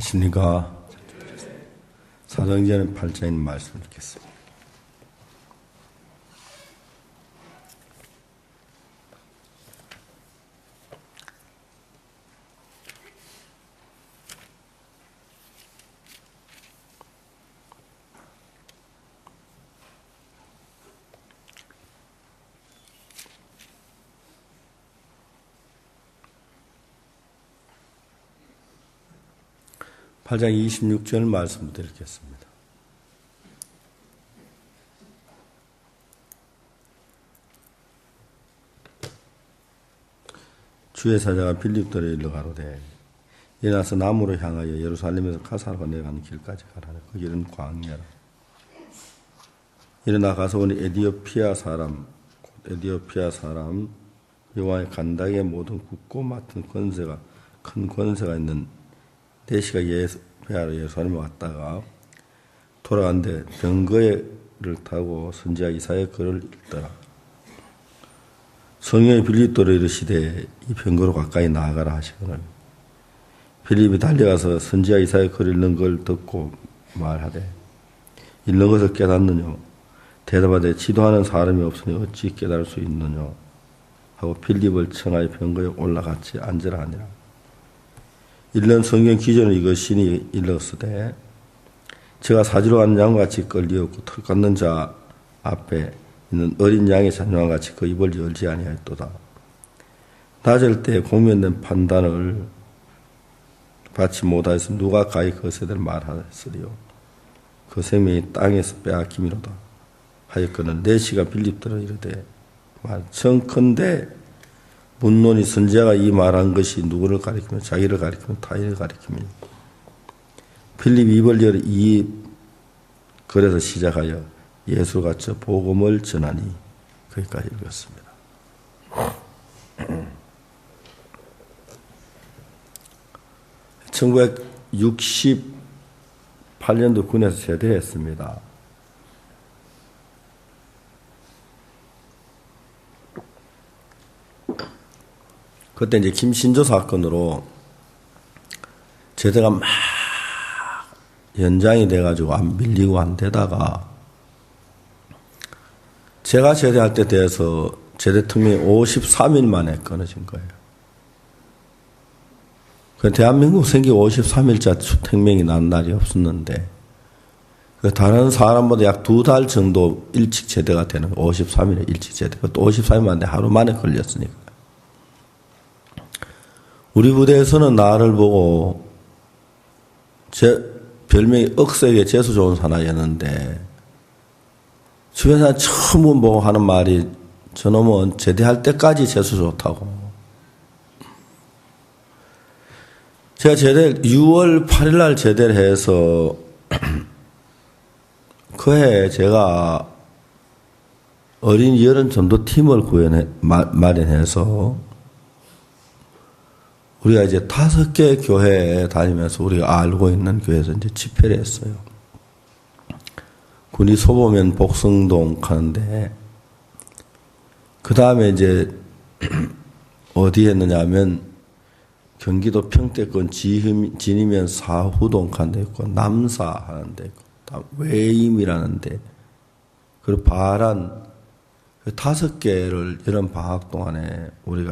안녕하십니까. 사도행전 8장의 말씀을 듣겠습니다. (8장) 26절 말씀 드리겠습니다. 주의 사자가 빌립더로 일러 가로되 일어나서 남으로 향하여 예루살렘에서 가사로 내려가는 길까지 가라라. 그 길은 광야라. 일어나 가서 오니 에디오피아 사람 여호와의 간다기의 모든 굳고 맡은 큰 권세가 있는 대시가 예루살렘에 왔다가 돌아간데 병거를 타고 선지자 이사야의 글을 읽더라. 성령이 빌립도로 이르시되 이 병거로 가까이 나아가라 하시거늘 빌립이 달려가서 선지자 이사야의 글을 읽는 걸 듣고 말하되 읽는 것을 깨닫느냐 대답하되 지도하는 사람이 없으니 어찌 깨달을 수 있느냐 하고 빌립을 청하여 병거에 올라같이 앉으라 하니라. 읽는 성경 기전은 이것이니 일렀으되 제가 사지로 가는 양같이 끌리었고 털 깎는 자 앞에 있는 어린 양의 잔류와 같이 그 입을 열지 아니하였도다. 낮을 때 공면된 판단을 받지 못하였으면 누가 가히 그 세대를 말하였으리요. 그 생명이 땅에서 빼앗김이로다 하였거늘 내시가 빌립더러 이르되 청컨대 문론이 선지자가 이 말한 것이 누구를 가리키며 자기를 가리키며 타인을 가리키며 필립이 입을 열어 이 글에서 시작하여 예수를 갖춰 복음을 전하니 거기까지 읽었습니다. (1968년도) 군에서 제대했습니다. 그때 이제 김신조 사건으로 제대가 막 연장이 돼가지고 안 밀리고 한 데다가 제가 제대할 때 돼서 제대 특명이 53일 만에 끊어진 거예요. 대한민국 생기 53일자 특명이 난 날이 없었는데 다른 사람보다 약 2달 정도 일찍 제대가 되는 거예요. 53일에 일찍 제대. 또 53일 만에 하루 만에 걸렸으니까. 우리 부대에서는 나를 보고 제 별명이 억세게 재수 좋은 사나이였는데 주변 사람 처음 보고 하는 말이 저놈은 제대할 때까지 재수 좋다고. 제가 6월 8일 날 제대를 해서 그해 제가 어린 여름 전도팀을 마련해서 우리가 이제 5개 교회에 다니면서 우리가 알고 있는 교회에서 이제 집회를 했어요. 군이 소보면 복성동 가는데, 그 다음에 이제 어디 했느냐 하면, 경기도 평택군 진이면 사후동 가는 데 있고, 남사 하는 데 있고, 외임이라는 데, 그리고 바란, 5개를 여름 방학 동안에 우리가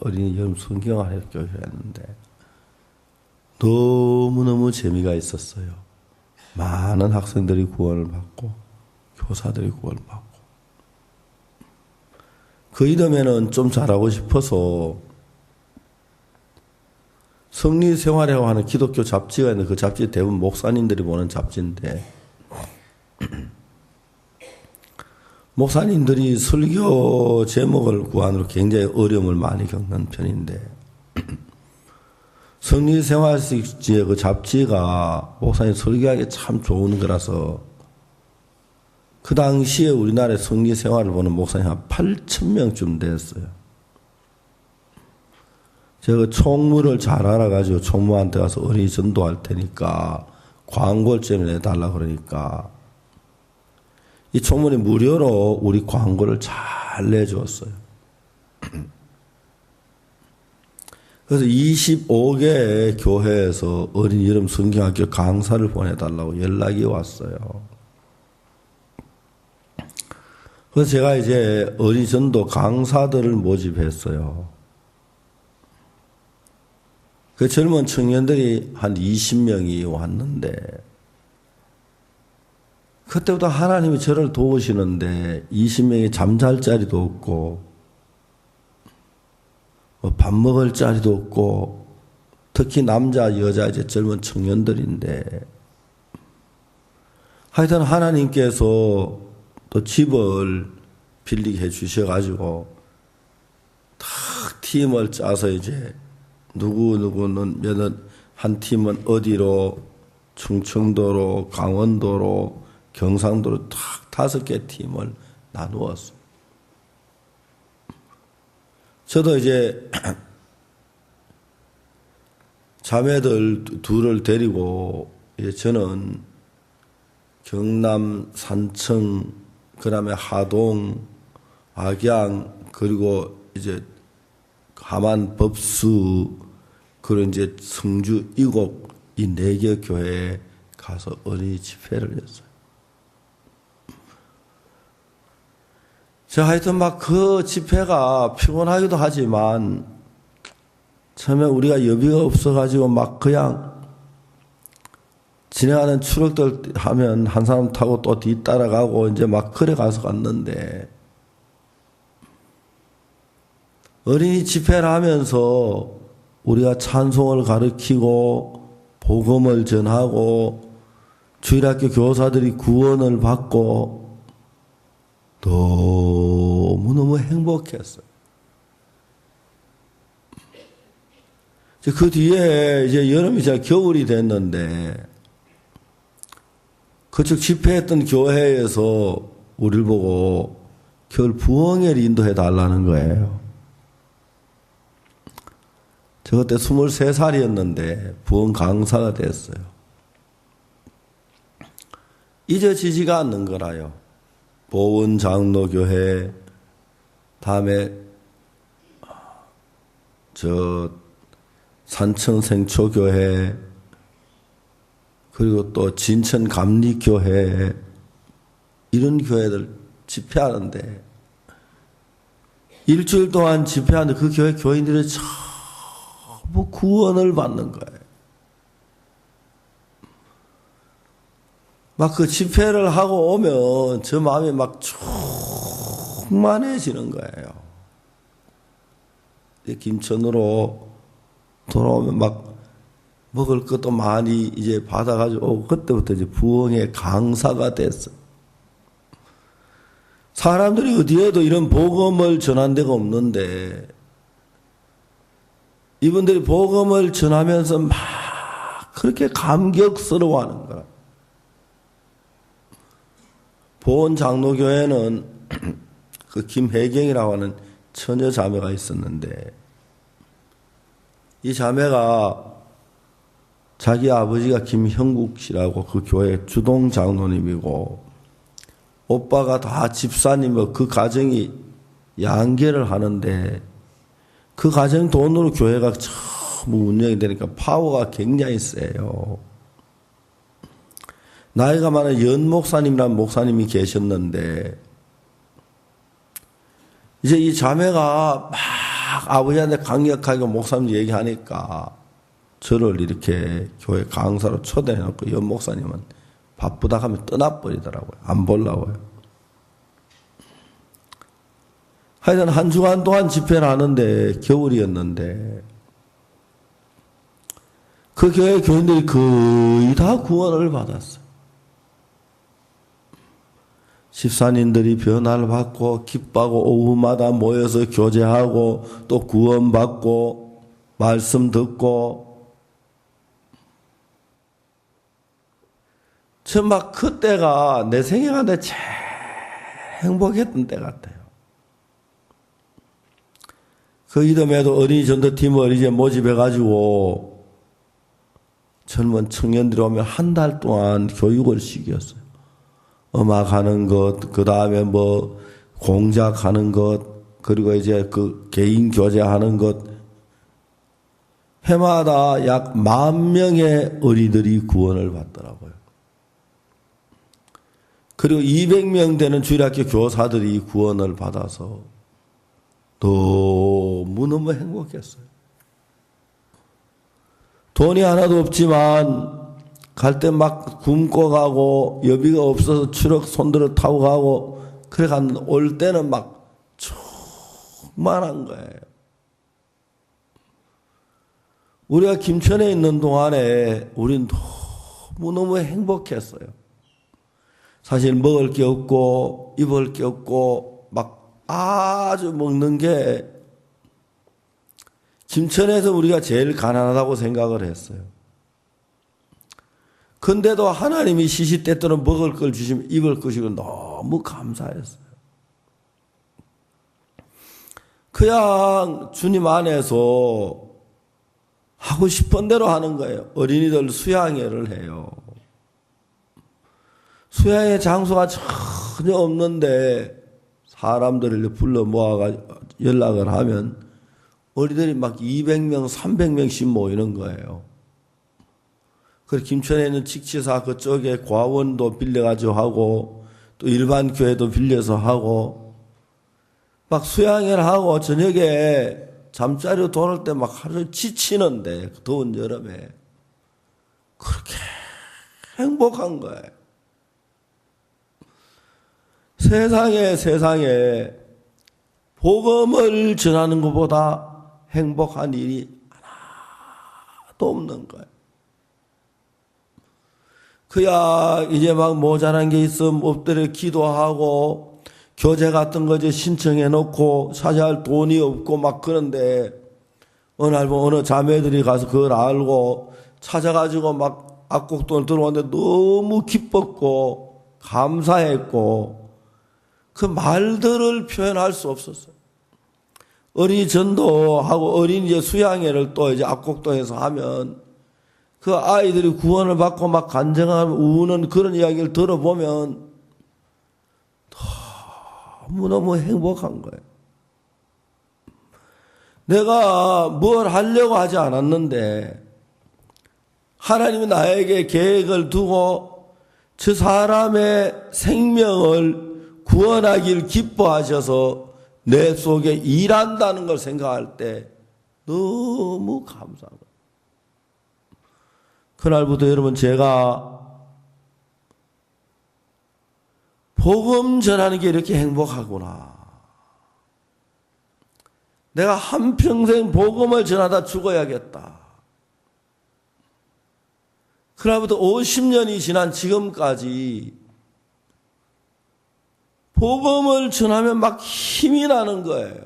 어린이 여름 성경학교 교회를 했는데 너무너무 재미가 있었어요. 많은 학생들이 구원을 받고 교사들이 구원을 받고 그 이듬해는 좀 잘하고 싶어서 성리생활이라고 하는 기독교 잡지가 있는데 그 잡지 대부분 목사님들이 보는 잡지인데 목사님들이 설교 제목을 구하느라 굉장히 어려움을 많이 겪는 편인데 성리생활식지의 그 잡지가 목사님 설교하기 참 좋은 거라서 그 당시에 우리나라의 성리생활을 보는 목사님 한 8,000명쯤 됐어요. 제가 그 총무를 잘 알아가지고 총무한테 가서 어린이 전도할 테니까 광고를 좀 내달라 그러니까 이 총무이 무료로 우리 광고를 잘 내주었어요. 그래서 25개 교회에서 어린 여름 성경학교 강사를 보내달라고 연락이 왔어요. 그래서 제가 이제 어린 전도 강사들을 모집했어요. 그 젊은 청년들이 한 20명이 왔는데, 그때부터 하나님이 저를 도우시는데 20명이 잠잘 자리도 없고 밥 먹을 자리도 없고, 특히 남자 여자 이제 젊은 청년들인데, 하여튼 하나님께서 또 집을 빌리게 해 주셔가지고 탁 팀을 짜서 이제 누구는 한 팀은 어디로, 충청도로, 강원도로, 경상도로 탁 5개 팀을 나누었어요. 저도 이제 자매들 둘을 데리고 이제 저는 경남 산청, 그다음에 하동, 악양, 그리고 이제 함안 법수, 그리고 이제 성주 이곡, 이 4개 교회에 가서 어린이 집회를 했어요. 저 하여튼 막 그 집회가 피곤하기도 하지만, 처음에 우리가 여비가 없어가지고 막 그냥 진행하는 추력들 하면 한 사람 타고 또 뒤따라가고 이제 막 그래 가서 갔는데, 어린이 집회를 하면서 우리가 찬송을 가르치고 복음을 전하고 주일학교 교사들이 구원을 받고 너무너무 행복했어요. 그 뒤에 이제 여름이 잘 겨울이 됐는데, 그쪽 집회했던 교회에서 우리를 보고 겨울 부흥회를 인도해 달라는 거예요. 저 그때 23살이었는데 부흥 강사가 됐어요. 잊어지지가 않는 거라요. 보은 장로교회, 다음에 저 산청 생초교회, 그리고 또 진천 감리교회, 이런 교회들 집회하는데, 일주일 동안 집회하는데 그 교회 교인들이 전부 구원을 받는 거예요. 막 그 집회를 하고 오면 저 마음이 막 충만해지는 거예요. 김천으로 돌아오면 막 먹을 것도 많이 이제 받아가지고 그때부터 이제 부흥의 강사가 됐어요. 사람들이 어디에도 이런 복음을 전한 데가 없는데, 이분들이 복음을 전하면서 막 그렇게 감격스러워하는 거라. 보은 장로교회는 그 김혜경이라고 하는 처녀 자매가 있었는데, 이 자매가 자기 아버지가 김형국 씨라고 그 교회 주동 장로님이고, 오빠가 다 집사님이고 그 가정이 양계를 하는데, 그 가정 돈으로 교회가 전부 운영이 되니까 파워가 굉장히 세요. 나이가 많은 연 목사님이라는 목사님이 계셨는데, 이제 이 자매가 막 아버지한테 강력하게 목사님 얘기하니까 저를 이렇게 교회 강사로 초대해놓고 연 목사님은 바쁘다 하면 떠나버리더라고요. 안 보려고요. 하여튼 한 주간 동안 집회를 하는데, 겨울이었는데, 그 교회 교인들이 거의 다 구원을 받았어요. 집사님들이 변화를 받고 기뻐하고 오후마다 모여서 교제하고 또 구원받고 말씀 듣고, 저 막 그때가 내 생애 가운데 제일 행복했던 때 같아요. 그 이듬해도 어린이 전도팀을 어린이집 모집해가지고 젊은 청년들이 오면 한 달 동안 교육을 시켰어요. 음악하는 것, 그 다음에 뭐 공작하는 것, 그리고 이제 그 개인 교제하는 것, 해마다 약 10,000명의 어린이들이 구원을 받더라고요. 그리고 200명 되는 주일학교 교사들이 구원을 받아서 너무너무 행복했어요. 돈이 하나도 없지만 갈 때 막 굶고 가고 여비가 없어서 트럭 손들어 타고 가고 그래 갔는데 올 때는 막 충만한 거예요. 우리가 김천에 있는 동안에 우린 너무너무 행복했어요. 사실 먹을 게 없고 입을 게 없고 막 아주 먹는 게 김천에서 우리가 제일 가난하다고 생각을 했어요. 근데도 하나님이 시시때때로 먹을 걸 주시면 입을 것이고 너무 감사했어요. 그냥 주님 안에서 하고 싶은 대로 하는 거예요. 어린이들 수양회를 해요. 수양회 장소가 전혀 없는데 사람들을 불러 모아가 연락을 하면 어린이들이 막 200명, 300명씩 모이는 거예요. 그래서 김천에 있는 직치사 그쪽에 과원도 빌려가지고 하고 또 일반 교회도 빌려서 하고 막 수양회를 하고 저녁에 잠자리로 돌아올 때 막 하루 지치는데 더운 여름에 그렇게 행복한 거예요. 세상에 복음을 전하는 것보다 행복한 일이 하나도 없는 거예요. 그야 이제 막 모자란 게 있으면 엎드려 기도하고 교재 같은 거 이제 신청해 놓고 사셔야 할 돈이 없고 막 그런데 어느 날 어느 자매들이 가서 그걸 알고 찾아가지고 막 악곡돈을 들어오는데 너무 기뻤고 감사했고 그 말들을 표현할 수 없었어요. 어린이 전도하고 어린이 이제 수양회를 또 이제 악곡동에서 하면 그 아이들이 구원을 받고 막 간증하고 우는 그런 이야기를 들어보면 너무너무 행복한 거예요. 내가 뭘 하려고 하지 않았는데 하나님이 나에게 계획을 두고 저 사람의 생명을 구원하길 기뻐하셔서 내 속에 일한다는 걸 생각할 때 너무 감사한 거예요. 그날부터 여러분 제가 복음 전하는 게 이렇게 행복하구나. 내가 한평생 복음을 전하다 죽어야겠다. 그날부터 50년이 지난 지금까지 복음을 전하면 막 힘이 나는 거예요.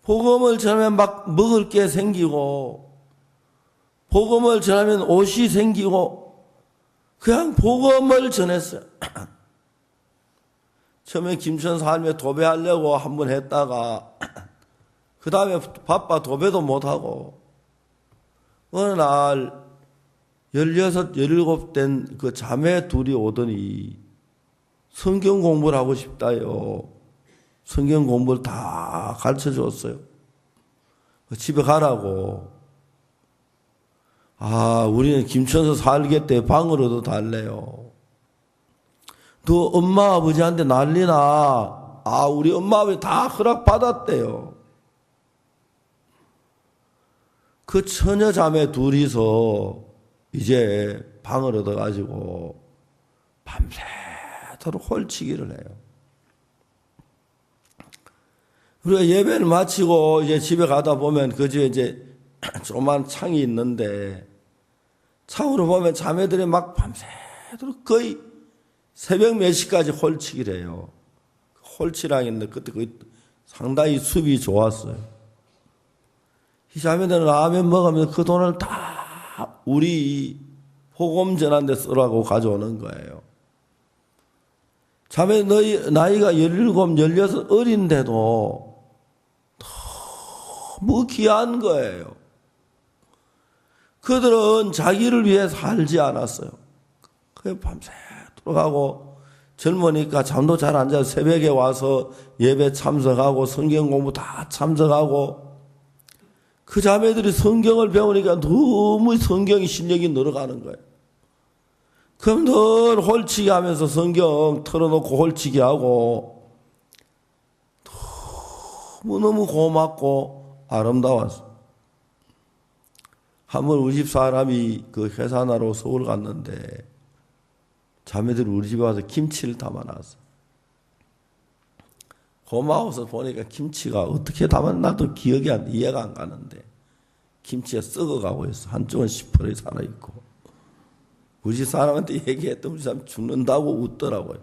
복음을 전하면 막 먹을 게 생기고 복음을 전하면 옷이 생기고 그냥 복음을 전했어요. 처음에 김천 삶에 도배하려고 한번 했다가 그 다음에 바빠 도배도 못하고 어느 날 16, 17 된 그 자매 둘이 오더니 성경 공부를 하고 싶다요. 성경 공부를 다 가르쳐 줬어요. 집에 가라고. 우리는 김천에서 살겠대. 방으로도 달래요. 너 엄마 아버지한테 난리나. 우리 엄마 아버지 다 허락 받았대요. 그 처녀 자매 둘이서 이제 방을 얻어가지고 밤새도록 홀치기를 해요. 우리가 예배를 마치고 이제 집에 가다 보면 그 집에 이제 조그만 창이 있는데 창으로 보면 자매들이 막 밤새도록 거의 새벽 몇 시까지 홀치기를 해요. 홀치랑 했는데 그때 상당히 숲이 좋았어요. 이 자매들은 라면 먹으면서 그 돈을 다 우리 복음 전한 데 쓰라고 가져오는 거예요. 자매 너희 나이가 17, 16 어린데도 너무 귀한 거예요. 그들은 자기를 위해 살지 않았어요. 그냥 밤새도록 하고 젊으니까 잠도 잘 안 자서 새벽에 와서 예배 참석하고 성경 공부 다 참석하고 그 자매들이 성경을 배우니까 너무 성경의 실력이 늘어가는 거예요. 그럼 늘 홀치기 하면서 성경 틀어놓고 홀치기 하고 너무너무 고맙고 아름다웠어. 한번 우리 집 사람이 그 회사나로 서울 갔는데 자매들이 우리 집에 와서 김치를 담아놨어. 고마워서 보니까 김치가 어떻게 담았나도 이해가 안 가는데 김치가 썩어가고 있어. 한쪽은 시퍼리 살아있고. 우리 집 사람한테 얘기했더니 우리 사람 죽는다고 웃더라고요.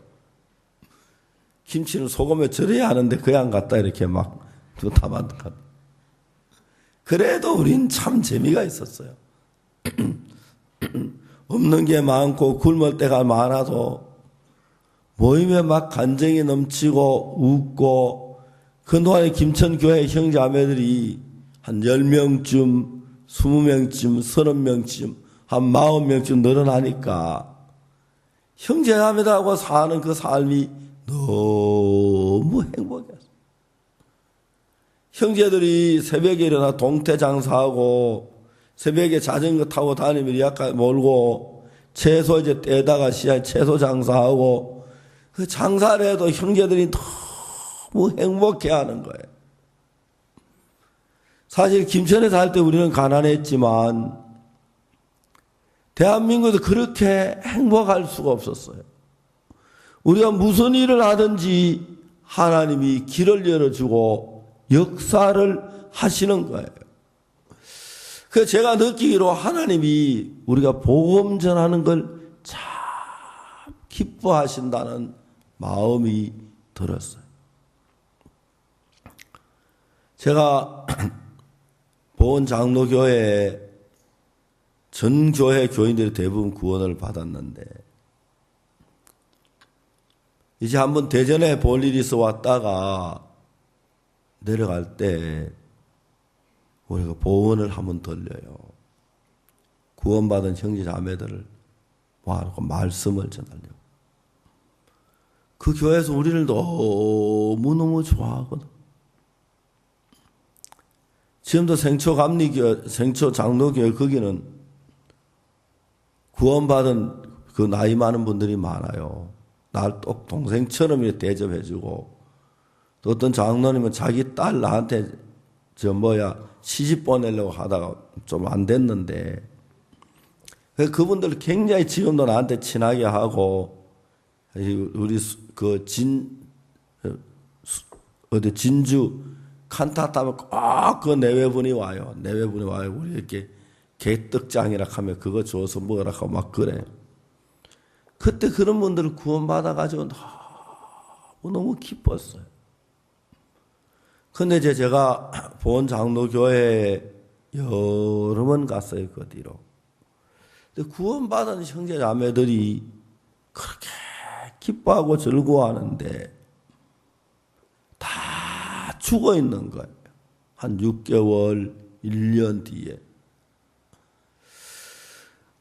김치는 소금에 절여야 하는데 그냥 갖다 이렇게 막 담아놨다. 그래도 우린 참 재미가 있었어요. 없는 게 많고 굶을 때가 많아도 모임에 막 간정이 넘치고 웃고 그동안에 김천교회 형제자매들이 한 10명쯤, 20명쯤, 30명쯤, 한 40명쯤 늘어나니까 형제자매들하고 사는 그 삶이 너무 행복했어요. 형제들이 새벽에 일어나 동태 장사하고 새벽에 자전거 타고 다니면 약간 몰고 채소 이제 떼다가 시장 채소 장사하고 그 장사를 해도 형제들이 너무 행복해 하는 거예요. 사실 김천에 살 때 우리는 가난했지만 대한민국에서 그렇게 행복할 수가 없었어요. 우리가 무슨 일을 하든지 하나님이 길을 열어주고 역사를 하시는 거예요. 그래서 제가 느끼기로 하나님이 우리가 복음 전하는 걸 참 기뻐하신다는 마음이 들었어요. 제가 보은 장로교회 전 교회 교인들이 대부분 구원을 받았는데 이제 한번 대전에 볼 일이 있어 왔다가 내려갈 때 우리가 보원을 한번 들려요. 구원받은 형제 자매들을 모아놓고 말씀을 전하려고. 그 교회에서 우리를 너무너무 좋아하거든. 지금도 생초감리교회, 생초장로교회 거기는 구원받은 그 나이 많은 분들이 많아요. 날 똑 동생처럼 이렇게 대접해주고 또 어떤 장로님은 자기 딸 나한테 시집 보내려고 하다가 좀 안 됐는데 그분들 굉장히 지금도 나한테 친하게 하고 우리 그 어디 진주 칸타타면 꼭 그 내외분이 와요. 내외분이 와요. 우리 이렇게 개떡장이라 하면 그거 줘서 먹으라 하고 막 그래. 그때 그런 분들을 구원받아가지고 너무 기뻤어요. 근데 제가 본 장로교회에 여러 번 갔어요, 그 뒤로. 근데 구원받은 형제 자매들이 그렇게 기뻐하고 즐거워하는데 다 죽어 있는 거예요. 한 6개월, 1년 뒤에.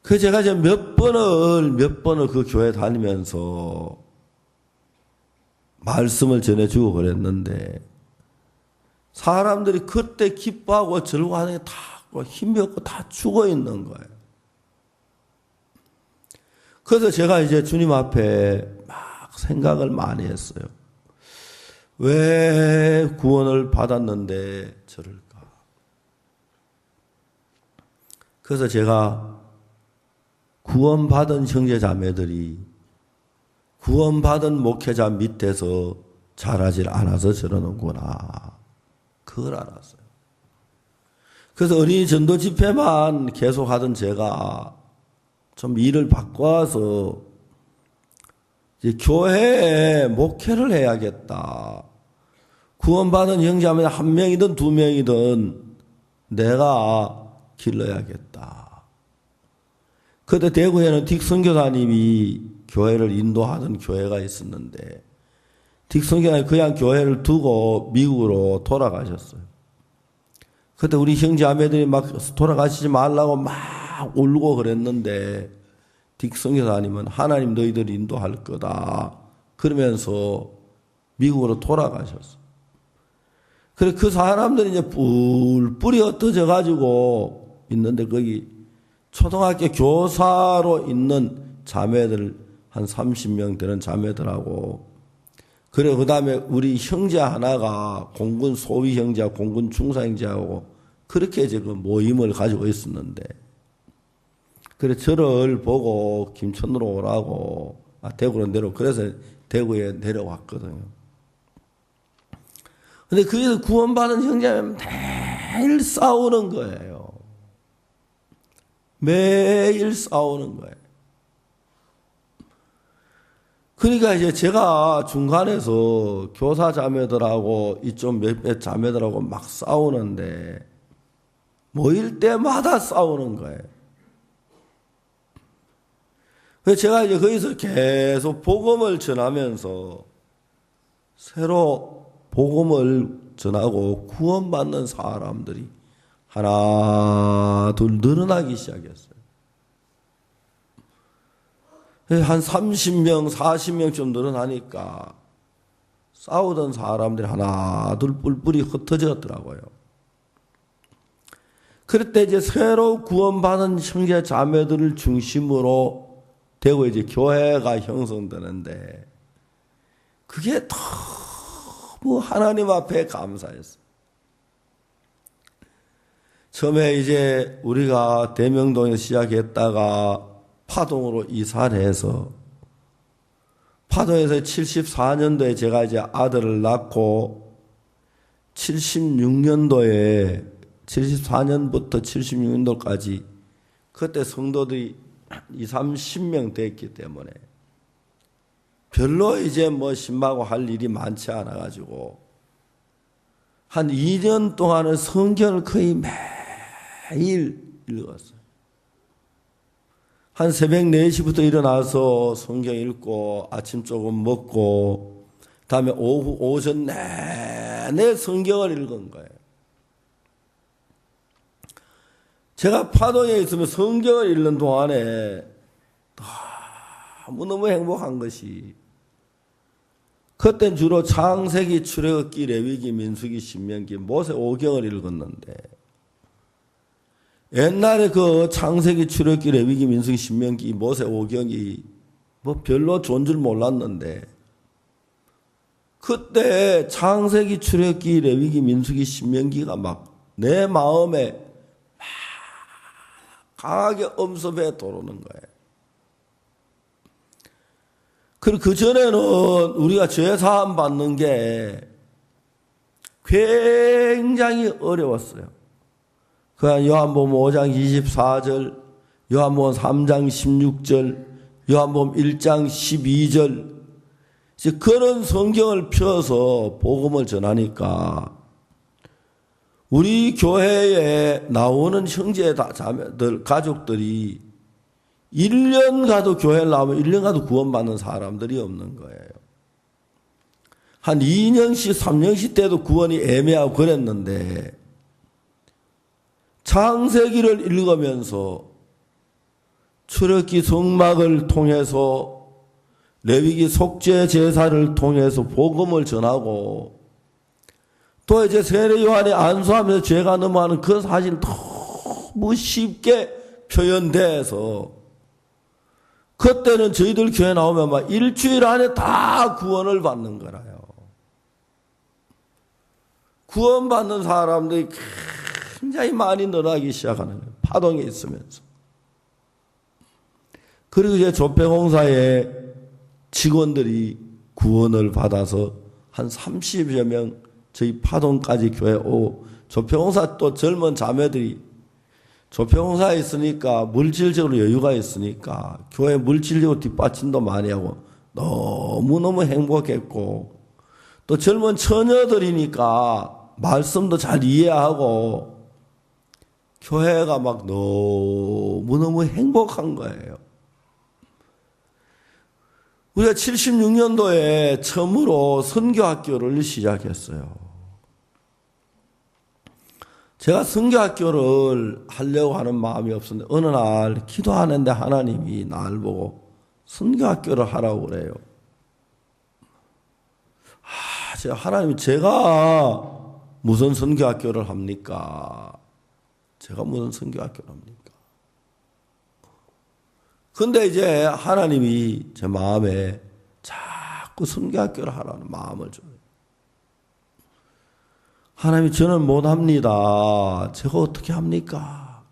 그래서 제가 이제 몇 번을 그 교회 다니면서 말씀을 전해주고 그랬는데 사람들이 그때 기뻐하고 즐거워하는 게 다 힘이 없고 다 죽어 있는 거예요. 그래서 제가 이제 주님 앞에 막 생각을 많이 했어요. 왜 구원을 받았는데 저럴까? 그래서 제가 구원받은 형제 자매들이 구원받은 목회자 밑에서 자라질 않아서 저러는구나. 그걸 알았어요. 그래서 어린이 전도 집회만 계속 하던 제가 좀 일을 바꿔서 이제 교회에 목회를 해야겠다. 구원받은 형제자매 한 명이든 두 명이든 내가 길러야겠다. 그때 대구에는 딕 선교사님이 교회를 인도하던 교회가 있었는데 딕 선교사님이 그냥 교회를 두고 미국으로 돌아가셨어요. 그때 우리 형제자매들이 막 돌아가시지 말라고 막 울고 그랬는데 딕 선교사님은 하나님 너희들 인도할 거다 그러면서 미국으로 돌아가셨어요. 그래, 그 사람들이 이제 뿔뿔이 흩어져 가지고 있는데, 거기 초등학교 교사로 있는 자매들, 한 30명 되는 자매들하고, 그래, 그 다음에 우리 형제 하나가 공군 소위 형제하고 공군 중사 형제하고, 그렇게 이제 그 모임을 가지고 있었는데, 그래, 저를 보고 김천으로 오라고, 대구로 내려, 그래서 대구에 내려왔거든요. 근데 거기서 구원받은 형제는 매일 싸우는 거예요. 매일 싸우는 거예요. 그러니까 이제 제가 중간에서 교사 자매들하고 이쪽 몇몇 자매들하고 막 싸우는데 모일 때마다 싸우는 거예요. 그래서 제가 이제 거기서 계속 복음을 전하면서 새로 복음을 전하고 구원받는 사람들이 하나 둘 늘어나기 시작했어요. 한 30명 40명쯤 늘어나니까 싸우던 사람들이 하나 둘 뿔뿔이 흩어졌더라고요. 그럴 때 이제 새로 구원받은 형제 자매들을 중심으로 되고 이제 교회가 형성되는데 그게 너무 하나님 앞에 감사했어요. 처음에 이제 우리가 대명동에서 시작했다가 파동으로 이사를 해서 파동에서 74년도에 제가 이제 아들을 낳고 76년도에 74년부터 76년도까지 그때 성도들이 30명 됐기 때문에 별로 이제 뭐 신방하고 할 일이 많지 않아 가지고 한 2년 동안은 성경을 거의 매일 읽었어요. 한 새벽 4시부터 일어나서 성경 읽고 아침 조금 먹고 다음에 오전 내내 성경을 읽은 거예요. 제가 파동에 있으면 성경을 읽는 동안에 너무너무 행복한 것이 그땐 주로 창세기, 출애굽기, 레위기, 민수기, 신명기, 모세 5경을 읽었는데 옛날에 그 창세기, 출애굽기, 레위기, 민수기, 신명기, 모세 5경이 뭐 별로 좋은 줄 몰랐는데 그때 창세기, 출애굽기, 레위기, 민수기, 신명기가 막 내 마음에 막 강하게 엄습해 들어오는 거예요. 그리고 그 전에는 우리가 죄사함 받는 게 굉장히 어려웠어요. 그 요한복음 5장 24절, 요한복음 3장 16절, 요한복음 1장 12절 이제 그런 성경을 펴서 복음을 전하니까 우리 교회에 나오는 형제 자매들 가족들이 1년 가도 교회를 나오면 1년 가도 구원받는 사람들이 없는 거예요. 한 2년씩 3년씩 때도 구원이 애매하고 그랬는데 창세기를 읽으면서 출애굽기 성막을 통해서 레위기 속죄 제사를 통해서 복음을 전하고 또 이제 세례 요한이 안수하면서 죄가 넘어가는 그 사실 너무 쉽게 표현돼서 그때는 저희들 교회 나오면 막 일주일 안에 다 구원을 받는 거라요. 구원받는 사람들이 굉장히 많이 늘어나기 시작하는 거예요. 파동에 있으면서. 그리고 이제 조폐공사의 직원들이 구원을 받아서 한 30여 명 저희 파동까지 교회 오고 조폐공사 또 젊은 자매들이 조폐공사에 있으니까 물질적으로 여유가 있으니까 교회 물질적으로 뒷받침도 많이 하고 너무너무 행복했고 또 젊은 처녀들이니까 말씀도 잘 이해하고 교회가 막 너무너무 행복한 거예요. 우리가 76년도에 처음으로 선교학교를 시작했어요. 제가 선교학교를 하려고 하는 마음이 없었는데 어느 날 기도하는데 하나님이 날 보고 선교학교를 하라고 그래요. 제가 하나님이 제가 무슨 선교학교를 합니까? 제가 무슨 선교학교를 합니까? 근데 이제 하나님이 제 마음에 자꾸 선교학교를 하라는 마음을 줘요. 하나님이 저는 못합니다. 제가 어떻게 합니까?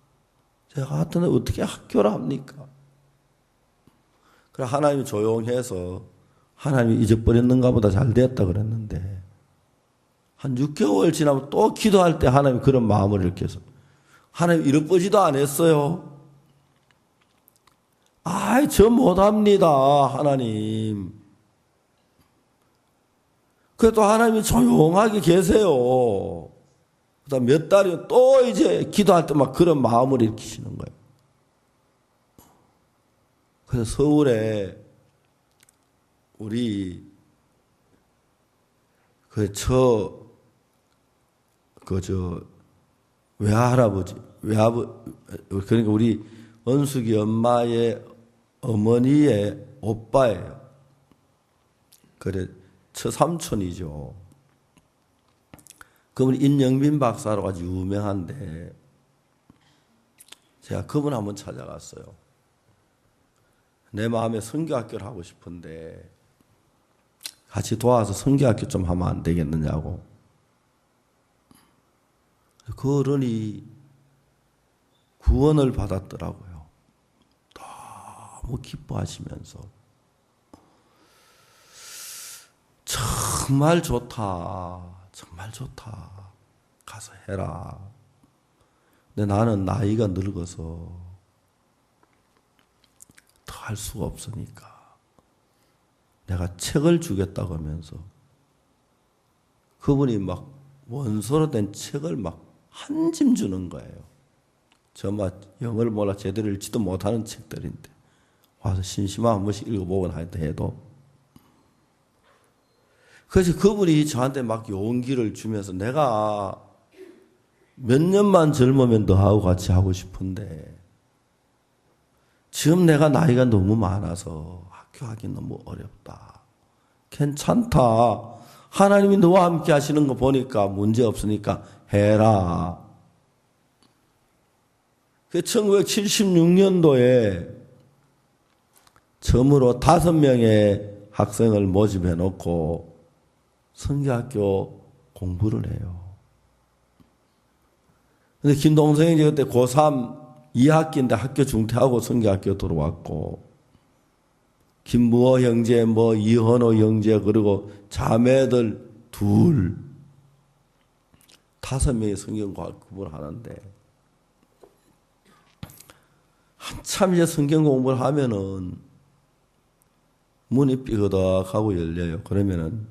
제가 같은 데 어떻게 학교를 합니까? 그래 하나님이 조용해서 하나님이 잊어버렸는가 보다 잘 됐다 그랬는데 한 6개월 지나면 또 기도할 때 하나님이 그런 마음을 이렇게 해서 하나님 잃어버지도 안 했어요. 아이 저 못합니다 하나님. 그래도 하나님이 조용하게 계세요. 그다음 몇 달이면 또 이제 기도할 때 막 그런 마음을 일으키시는 거예요. 그래서 서울에 우리 외할아버지, 그러니까 우리 은숙이 엄마의 어머니의 오빠예요. 그래, 처삼촌이죠. 그분이 인영민 박사로 아주 유명한데, 제가 그분 한번 찾아갔어요. 내 마음에 선교학교를 하고 싶은데, 같이 도와서 선교학교 좀 하면 안 되겠느냐고. 그 어른이 구원을 받았더라고요. 너무 기뻐하시면서. 정말 좋다. 정말 좋다. 가서 해라. 근데 나는 나이가 늙어서 더 할 수가 없으니까 내가 책을 주겠다고 하면서 그분이 막 원서로 된 책을 막 한 짐 주는 거예요. 저 막 영어를 몰라 제대로 읽지도 못하는 책들인데 와서 심심하면 한 번씩 읽어보곤 해도 그래서 그분이 저한테 막 용기를 주면서 내가 몇 년만 젊으면 너하고 같이 하고 싶은데 지금 내가 나이가 너무 많아서 학교 하기 너무 어렵다. 괜찮다. 하나님이 너와 함께 하시는 거 보니까 문제 없으니까 해라. 1976년도에 처음으로 5명의 학생을 모집해 놓고 선교학교 공부를 해요. 근데 김동성이 그때 고3 2학기인데 학교 중퇴하고 선교학교 들어왔고 김무호 형제, 이현호 형제, 그리고 자매들 2, 5명이 성경공부를 하는데, 한참 이제 성경 공부를 하면은 문이 삐그덕하고 열려요. 그러면은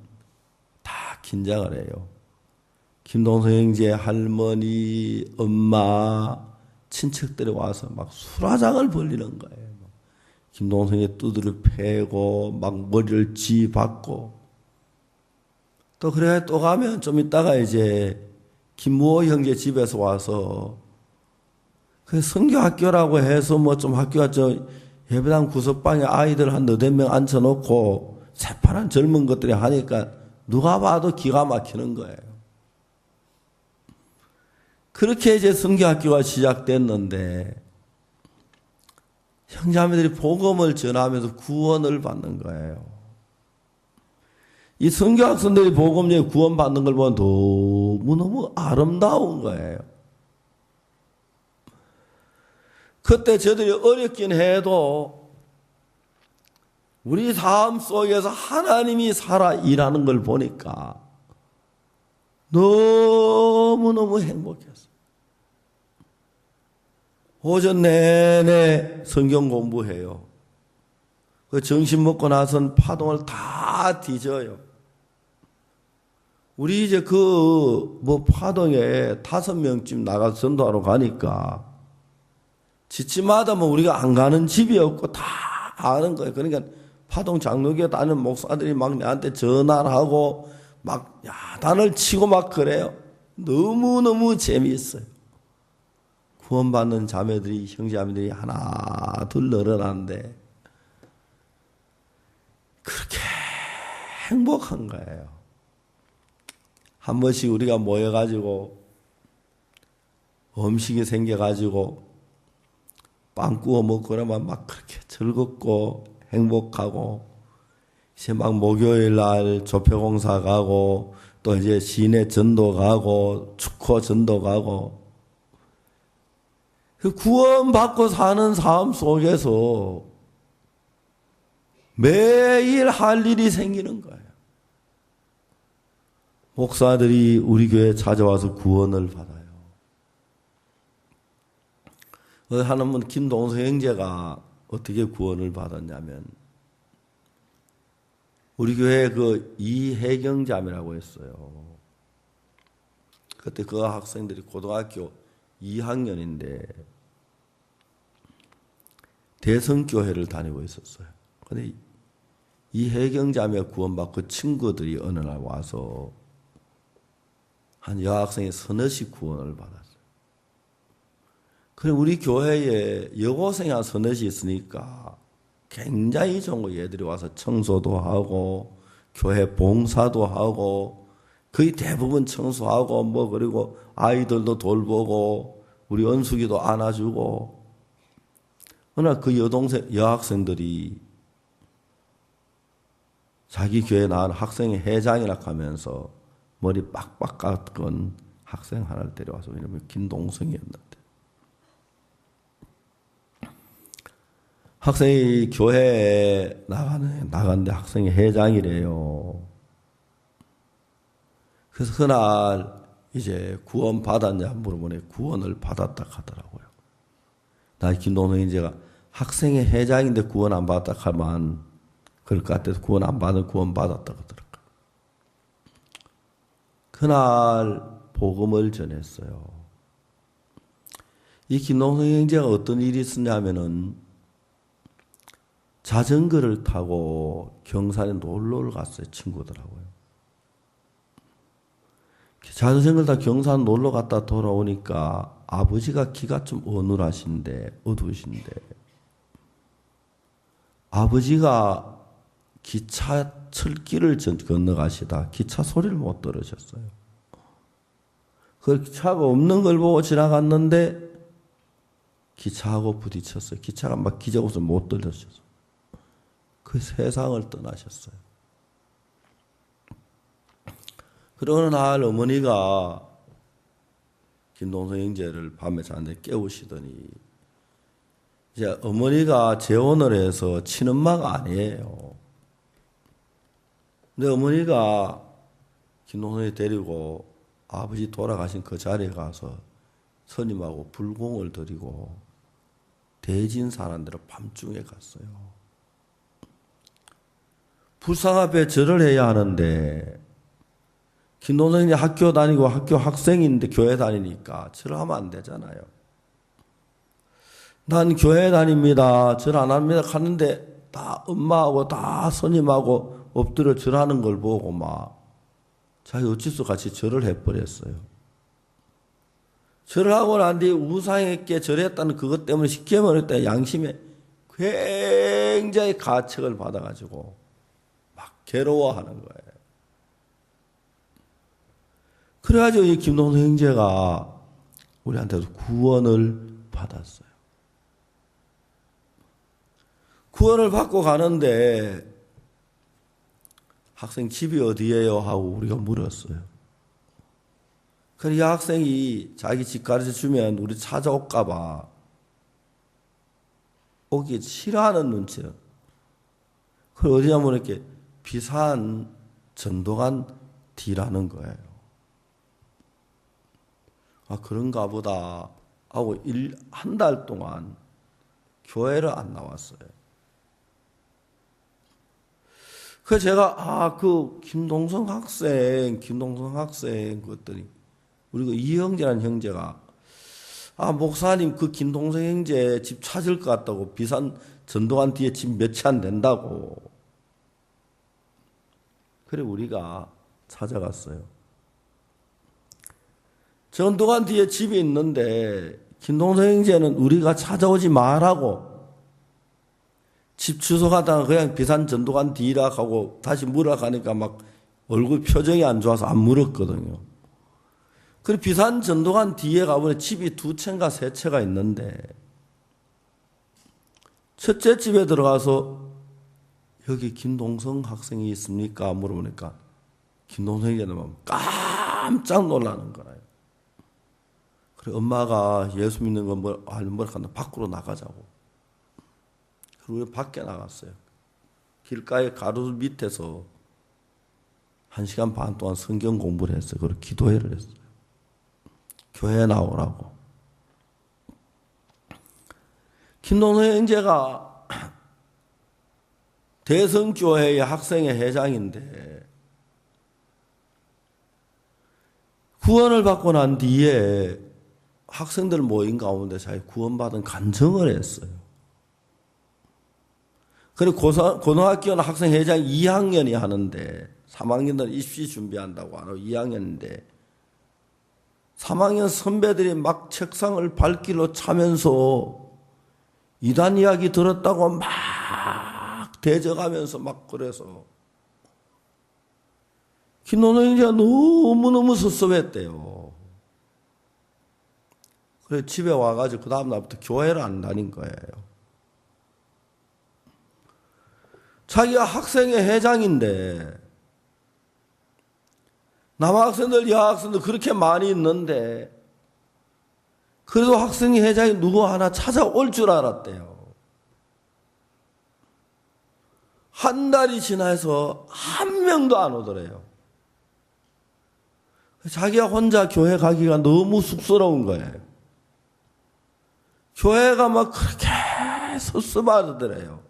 다 긴장을 해요. 김동성 형제, 할머니, 엄마, 친척들이 와서 막 수라장을 벌리는 거예요. 김동성의 두드를 패고 막 머리를 지받고 또 그래 또 가면 좀 있다가 이제 김무호 형제 집에서 와서 그 선교학교라고 해서 뭐 좀 학교가 예배당 구석방에 아이들 한 4-5명 앉혀놓고 새파란 젊은 것들이 하니까 누가 봐도 기가 막히는 거예요. 그렇게 이제 선교학교가 시작됐는데 형제자매들이 복음을 전하면서 구원을 받는 거예요. 이 선교학생들이 복음 중에 구원받는 걸 보면 너무너무 아름다운 거예요. 그때 저들이 어렵긴 해도 우리 삶 속에서 하나님이 살아 일하는 걸 보니까 너무너무 행복했어요. 오전 내내 성경 공부해요. 그 점심 먹고 나선 파동을 다 뒤져요. 우리 이제 파동에 5명쯤 나가서 전도하러 가니까 집집마다 우리가 안 가는 집이 없고 다 아는 거예요. 그러니까 파동 장로교에 다니는 목사들이 막 내한테 전화를 하고 막 야단을 치고 막 그래요. 너무너무 재미있어요. 구원받는 자매들이, 형제자매들이 하나, 둘 늘어나는데 그렇게 행복한 거예요. 한 번씩 우리가 모여가지고 음식이 생겨가지고 빵 구워 먹고 그러면 막 그렇게 즐겁고 행복하고 이제 막 목요일 날 조폐공사 가고 또 이제 시내 전도 가고 축호 전도 가고 그 구원받고 사는 삶 속에서 매일 할 일이 생기는 거예요. 목사들이 우리 교회에 찾아와서 구원을 받아요. 하는 분 김동수 형제가 어떻게 구원을 받았냐면 우리 교회 그 이혜경 자매라고 했어요. 그때 그 학생들이 고등학교 2학년인데 대성교회를 다니고 있었어요. 근데 이혜경 자매 구원받고 친구들이 어느 날 와서 한 여학생이 서너씩 구원을 받았어요. 그래 우리 교회에 여고생이 한 서너씩 있으니까 굉장히 좋은 거 얘들이 와서 청소도 하고 교회 봉사도 하고 거의 대부분 청소하고 뭐 그리고 아이들도 돌보고 우리 은숙이도 안아주고 어느 날 그 여학생들이 자기 교회에 나온 학생의 회장이라 하면서 머리 빡빡 깎은 학생 하나를 데려와서 이름이 김동성이었는데 학생이 교회에 나갔는데 학생이 회장이래요. 그래서 그날 이제 구원 받았냐 물어보니 구원을 받았다 하더라고요. 나 김동성 형제가 학생의 회장인데 구원 안 받았다 하면 그럴 것 같아서 구원 안 받은 구원 받았다 하더라고요. 그날 복음을 전했어요. 이 김동성 형제가 어떤 일이 있었냐면은 자전거를 타고 경산에 놀러를 갔어요. 친구들하고요. 자전거를 타고 경산 놀러 갔다 돌아오니까 아버지가 기가 좀 어두우신데 아버지가 기차 철길을 건너가시다 기차 소리를 못 들으셨어요. 그 차가 없는 걸 보고 지나갔는데 기차하고 부딪혔어요. 기차가 막 기적없어 못 들으셨어요. 그 세상을 떠나셨어요. 그러는 날 어머니가 김동성 형제를 밤에 자는데 깨우시더니 이제 어머니가 재혼을 해서 친엄마가 아니에요. 근데 어머니가 김동성이 데리고 아버지 돌아가신 그 자리에 가서 스님하고 불공을 드리고 대진 사람들은 밤중에 갔어요. 불상 앞에 절을 해야 하는데 김동성이 학교 다니고 학교 학생인데 교회 다니니까 절을 하면 안 되잖아요. 난 교회 다닙니다. 절 안 합니다. 가는데 다 엄마하고 다 스님하고 엎드려 절하는 걸 보고 막 자기 어쩔 수 같이 절을 해버렸어요. 절을 하고 난 뒤에 우상에게 절했다는 그것 때문에 쉽게 말했다 양심에 굉장히 가책을 받아가지고 막 괴로워하는 거예요. 그래가지고 이 김동성 형제가 우리한테도 구원을 받았어요. 구원을 받고 가는데 학생 집이 어디예요? 하고 우리가 물었어요. 그래서 이 학생이 자기 집 가르쳐 주면 우리 찾아올까 봐 오기 싫어하는 눈치예요. 그걸 어디냐면 이렇게 비산 전도관 뒤라는 거예요. 아, 그런가 보다 하고 한 달 동안 교회를 안 나왔어요. 그래서 제가 그 김동성 학생 그랬더니 우리 그 이형제라는 형제가 목사님 그 김동성 형제 집 찾을 것 같다고 비산 전도관 뒤에 집 몇 채 안 된다고. 그래 우리가 찾아갔어요. 전도관 뒤에 집이 있는데 김동성 형제는 우리가 찾아오지 말라고 집 주소 가다가 그냥 비산 전도관 뒤라 하고 다시 물어가니까 막 얼굴 표정이 안 좋아서 안 물었거든요. 그리고 비산 전도관 뒤에 가보니 집이 2채인가 3채가 있는데 첫째 집에 들어가서 여기 김동성 학생이 있습니까? 물어보니까 김동성이라면 깜짝 놀라는 거예요. 그래 엄마가 예수 믿는 거 뭐라 하나 밖으로 나가자고. 그리고 밖에 나갔어요. 길가에 가루 밑에서 1시간 반 동안 성경 공부를 했어요. 그리고 기도회를 했어요. 교회 나오라고. 김동성 형제가 대성교회의 학생회 회장인데 구원을 받고 난 뒤에 학생들 모임 가운데 자기 구원받은 간증을 했어요. 그리고 고등학교는 학생회장 2학년이 하는데 3학년들은 입시 준비한다고 하고 2학년인데 3학년 선배들이 막 책상을 발길로 차면서 이단 이야기 들었다고 막 대적하면서 막 그래서 김노노 형제가 너무너무 섭섭했대요. 그래서 집에 와가지고 그 다음날부터 교회를 안 다닌 거예요. 자기가 학생회 회장인데 남학생들 여학생들 그렇게 많이 있는데 그래도 학생회 회장이 누구 하나 찾아올 줄 알았대요. 한 달이 지나서 한 명도 안 오더래요. 자기가 혼자 교회 가기가 너무 쑥스러운 거예요. 교회가 막 그렇게 섭섭하더래요.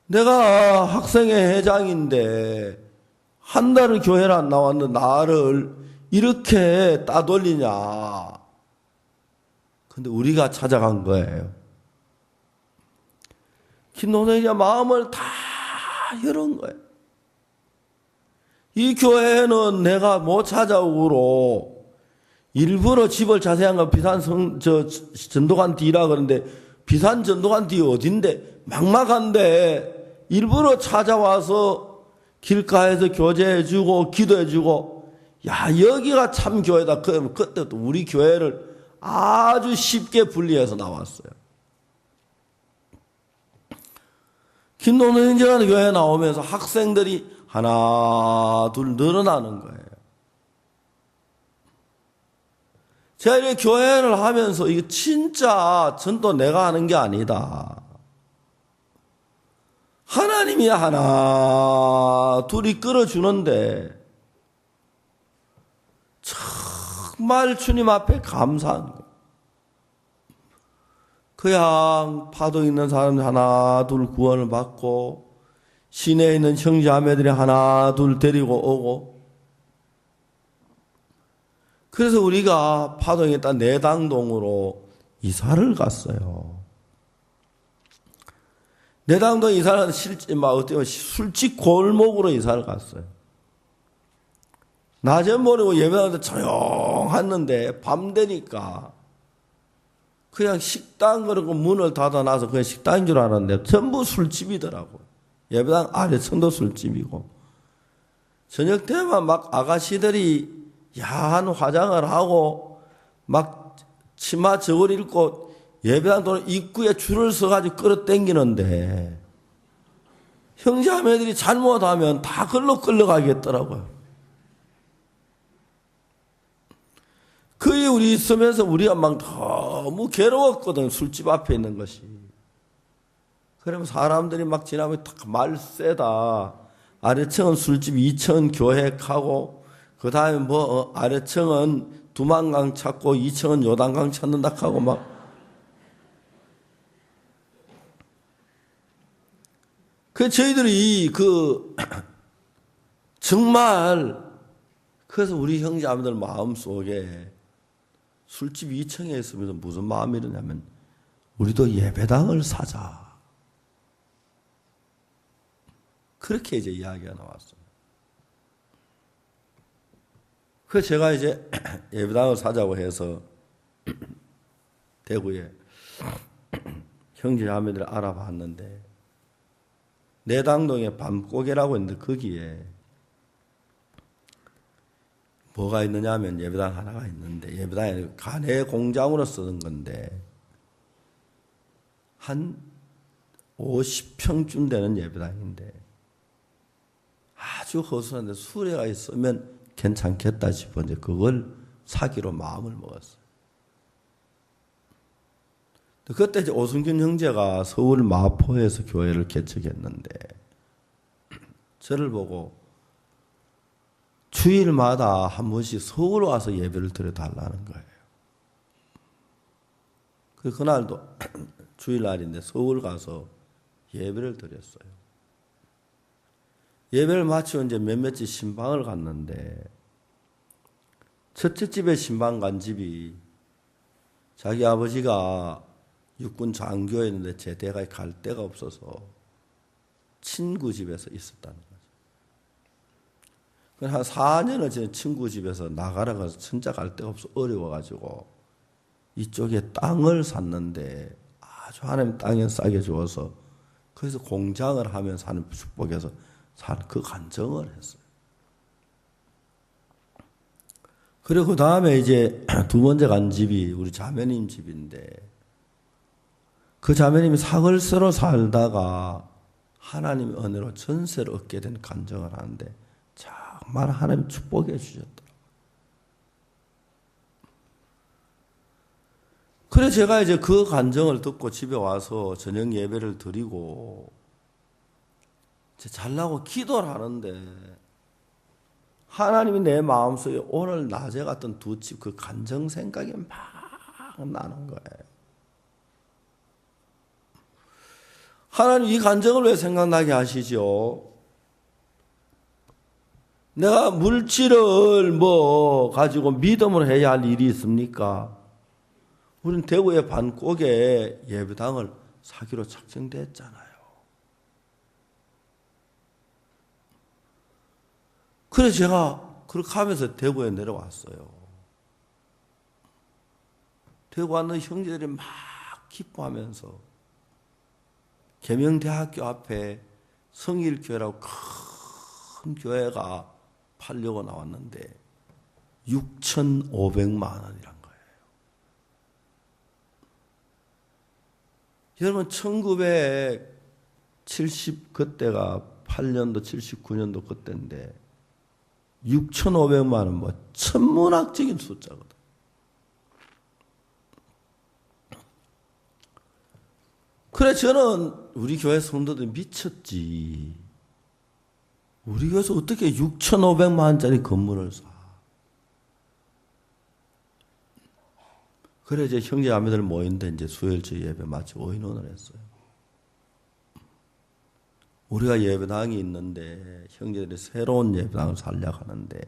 내가 학생회 회장인데 한 달을 교회를 안 나왔는데 나를 이렇게 따돌리냐. 근데 우리가 찾아간 거예요. 김노선이가 마음을 다 열은 거예요. 이 교회는 내가 못 찾아오므로 일부러 집을 자세한 건 전도관 뒤라 그러는데 비산 전도관 뒤 어딘데 막막한데 일부러 찾아와서 길가에서 교제해주고 기도해주고 야 여기가 참 교회다. 그러면 그때부터 우리 교회를 아주 쉽게 분리해서 나왔어요. 김동선 형제라는 교회에 나오면서 학생들이 하나 둘 늘어나는 거예요. 제가 이렇게 교회를 하면서 이거 진짜 전도 내가 하는 게 아니다. 하나님이 하나 둘이 끌어주는데 정말 주님 앞에 감사한 거예요. 그냥 파도 있는 사람들 하나 둘 구원을 받고 시내에 있는 형제자매들이 하나 둘 데리고 오고 그래서 우리가 파동에 있다 내당동으로 이사를 갔어요. 내당동 이사는 실제 막 어때요? 술집 골목으로 이사를 갔어요. 낮에 모르고 예배하는데 조용했는데 밤 되니까 그냥 식당 그러고 문을 닫아놔서 그냥 식당인 줄 알았는데 전부 술집이더라고요. 예배당 아래층도 술집이고 저녁 때만 막 아가씨들이 야한 화장을 하고 막 치마 저고리 입고 예배당 돈 입구에 줄을 서가지고 끌어당기는데 형제자매들이 잘못하면 다 글로 끌려가겠더라고요. 거의 우리 있으면서 우리가 막 너무 괴로웠거든. 술집 앞에 있는 것이. 그러면 사람들이 막 지나면 말 세다. 아래층은 술집 2층은 교회하고 그 다음에 뭐 아래층은 두만강 찾고 2층은 요단강 찾는다 하고 막 그 저희들이 정말 그래서 우리 형제자매들 마음속에 술집 2층에 있으면서 무슨 마음이 드냐면 우리도 예배당을 사자. 그렇게 이제 이야기가 나왔어요. 그래서 제가 이제 예배당을 사자고 해서 대구에 형제자매들을 알아봤는데 내당동에 밤고개라고 있는데 거기에 뭐가 있느냐 하면 예배당 하나가 있는데, 예배당이 간의 공장으로 쓰는 건데 한 50평쯤 되는 예배당인데 아주 허술한데 수레가 있으면 괜찮겠다 싶어 이제 그걸 사기로 마음을 먹었어요. 그때 이제 오승균 형제가 서울 마포에서 교회를 개척했는데 저를 보고 주일마다 한 번씩 서울 와서 예배를 드려달라는 거예요. 그날도 주일날인데 서울 가서 예배를 드렸어요. 예배를 마치고 이제 몇몇집 신방을 갔는데 첫째 집에 신방 간 집이 자기 아버지가 육군 장교였는데 제대가 갈 데가 없어서 친구 집에서 있었다는 거죠. 한 4년을 지금 친구 집에서 나가라고 해서 진짜 갈 데가 없어 어려워가지고 이쪽에 땅을 샀는데 아주 하나님 땅에 싸게 주어서 거기서 공장을 하면 사는 축복에서 사는 그 간증을 했어요. 그리고 그 다음에 이제 두 번째 간 집이 우리 자매님 집인데 그 자매님이 사글세로 살다가 하나님의 은혜로 전세를 얻게 된 간증을 하는데 정말 하나님 축복해 주셨더라고요. 그래 제가 이제 그 간증을 듣고 집에 와서 저녁 예배를 드리고 잘라고 기도를 하는데 하나님이 내 마음속에 오늘 낮에 갔던 두 집 그 간증 생각이 막 나는 거예요. 하나님 이 간증을 왜 생각나게 하시죠? 내가 물질을 가지고 믿음을 해야 할 일이 있습니까? 우리는 대구의 반곡에 예배당을 사기로 작정됐잖아요. 그래서 제가 그렇게 하면서 대구에 내려왔어요. 대구 왔는 형제들이 막 기뻐하면서 계명대학교 앞에 성일교회라고 큰 교회가 팔려고 나왔는데 6,500만 원이란 거예요. 여러분 1970 그때가 8년도 79년도 그때인데 6,500만 원 천문학적인 숫자거든. 그래 저는 우리 교회 성도들 미쳤지. 우리 교회에서 어떻게 6,500만 원짜리 건물을 사. 그래 이제 형제 자매들 모인데 이제 수요일째 예배 마치고 의논을 했어요. 우리가 예배당이 있는데 형제들이 새로운 예배당을 살려고 하는데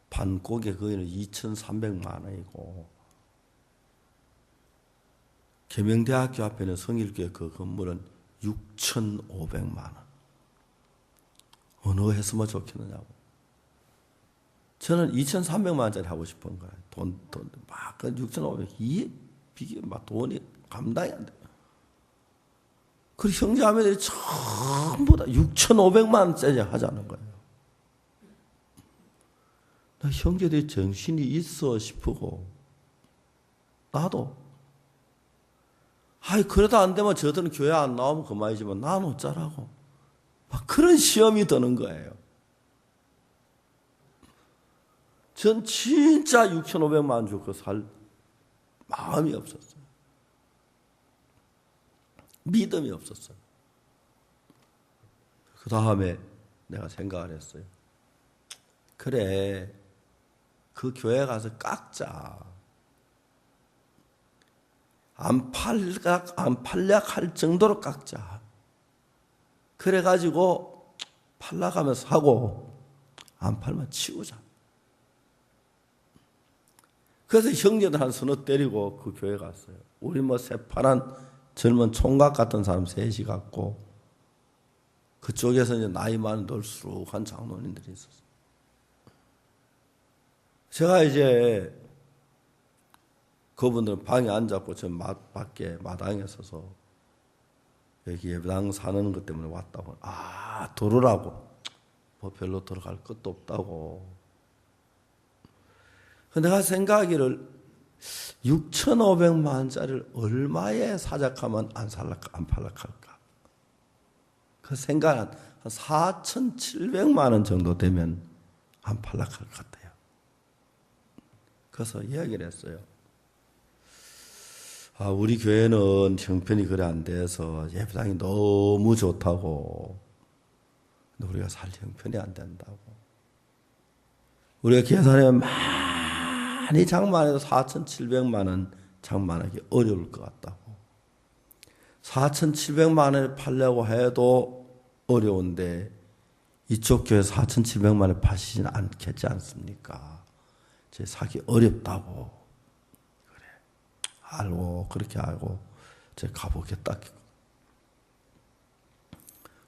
반곡에 거기는 2,300만 원이고 계명대학교 앞에는 성일교회 그 건물은 6,500만 원. 어느 거 했으면 좋겠느냐고. 저는 2,300만 원짜리 하고 싶은 거예요. 막 6,500 이게 막 돈이 감당이 안 돼요. 그리고 형제자매들이 전부 다 6,500만 원짜리 하자는 거예요. 나 형제들이 정신이 있어 싶고 나도 그러다 안 되면 저들은 교회 안 나오면 그만이지만 나는 어쩌라고 막 그런 시험이 드는 거예요. 전 진짜 6,500만 원 주고 살 마음이 없었어요. 믿음이 없었어요. 그 다음에 내가 생각을 했어요. 그래, 그 교회 가서 깎자. 안 팔락할 정도로 깎자. 그래가지고 팔락하면 사고 안 팔면 치우자. 그래서 형제들 한 서너 때리고 그 교회 갔어요. 우리 새파란 젊은 총각 같은 사람 셋이 갔고 그쪽에서 이제 나이 많은 널수룩한 장로님들이 있었어요. 제가 이제 그분들은 방에 앉았고 저 밖에 마당에 서서 여기 예배당 사는 것 때문에 왔다고. 들으라고. 별로 들어갈 것도 없다고. 내가 생각하기를 6,500만 원짜리를 얼마에 사작하면 안 팔락할까? 그 생각은 한 4,700만 원 정도 되면 안 팔락할 것 같아요. 그래서 이야기를 했어요. 우리 교회는 형편이 그래 안 돼서 예배당이 너무 좋다고. 근데 우리가 살 형편이 안 된다고. 우리가 계산하면 많이 장만해도 4,700만 원 장만하기 어려울 것 같다고. 4,700만 원에 팔려고 해도 어려운데 이쪽 교회 4,700만 원에 파시지는 않겠지 않습니까? 제 사기 어렵다고. 그래. 알고 그렇게 알고 제가 가보겠다.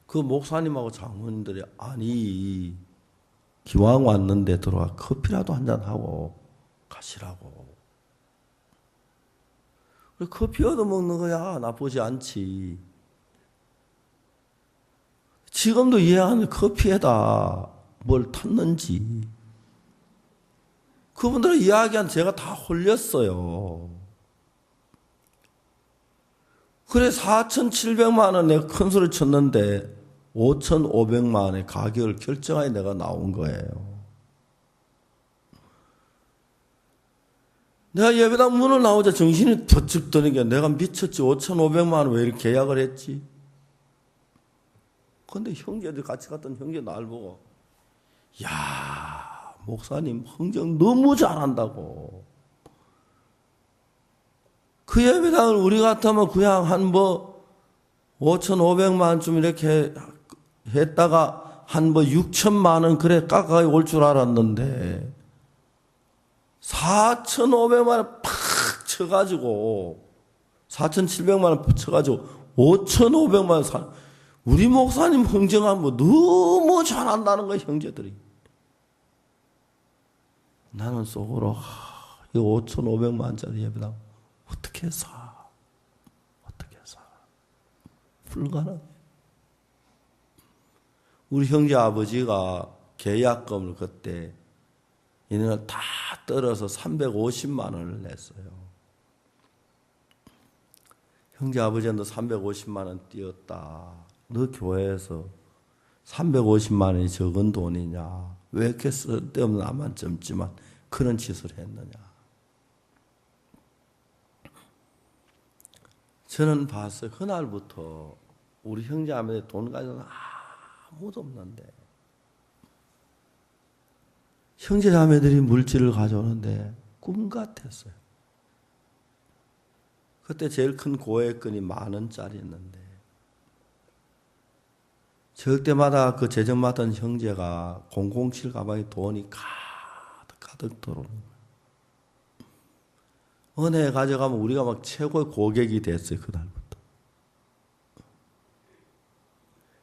그 목사님하고 장로님들이 아니 기왕 왔는데 들어와 커피라도 한잔하고 가시라고. 커피 얻어먹는 거야 나쁘지 않지. 지금도 이해하는 커피에다 뭘 탔는지 그분들의 이야기한 제가 다 홀렸어요. 그래 4,700만 원에 큰 소리 쳤는데 5,500만 원의 가격을 결정하여 내가 나온 거예요. 내가 예배당 문을 나오자 정신이 번쩍 드는 게 내가 미쳤지. 5,500만 원 왜 이렇게 계약을 했지? 근데 형제들 같이 갔던 형제 날 보고 야 목사님 흥정 너무 잘한다고. 그 예배당을 우리 같으면 그냥 한 5,500만 원쯤 이렇게 했다가 한 6천만 원 그래 깎아 올 줄 알았는데 4,500만 원 팍 쳐가지고 4,700만 원 쳐가지고 5,500만 원 사. 우리 목사님 흥정하면 너무 잘한다는 거야 형제들이. 나는 속으로 이 5,500만 원짜리 예배당 어떻게 사? 어떻게 사? 불가능. 우리 형제 아버지가 계약금을 그때 이년을 다 떨어서 350만 원을 냈어요. 형제 아버지한테 350만 원 띄었다. 너 교회에서 350만 원이 적은 돈이냐? 왜 이렇게 쓸데없는 나만 젊지만 그런 짓을 했느냐? 저는 봤어요. 그날부터 우리 형제자매들 돈 가져는 아무도 없는데 형제자매들이 물질을 가져오는데 꿈 같았어요. 그때 제일 큰 고액건이 10,000원짜리였는데 저 때마다 그 재정 맡은 형제가 007 가방에 돈이 가득 들어오는 거예요. 은혜 가져가면 우리가 막 최고의 고객이 됐어요. 그날부터.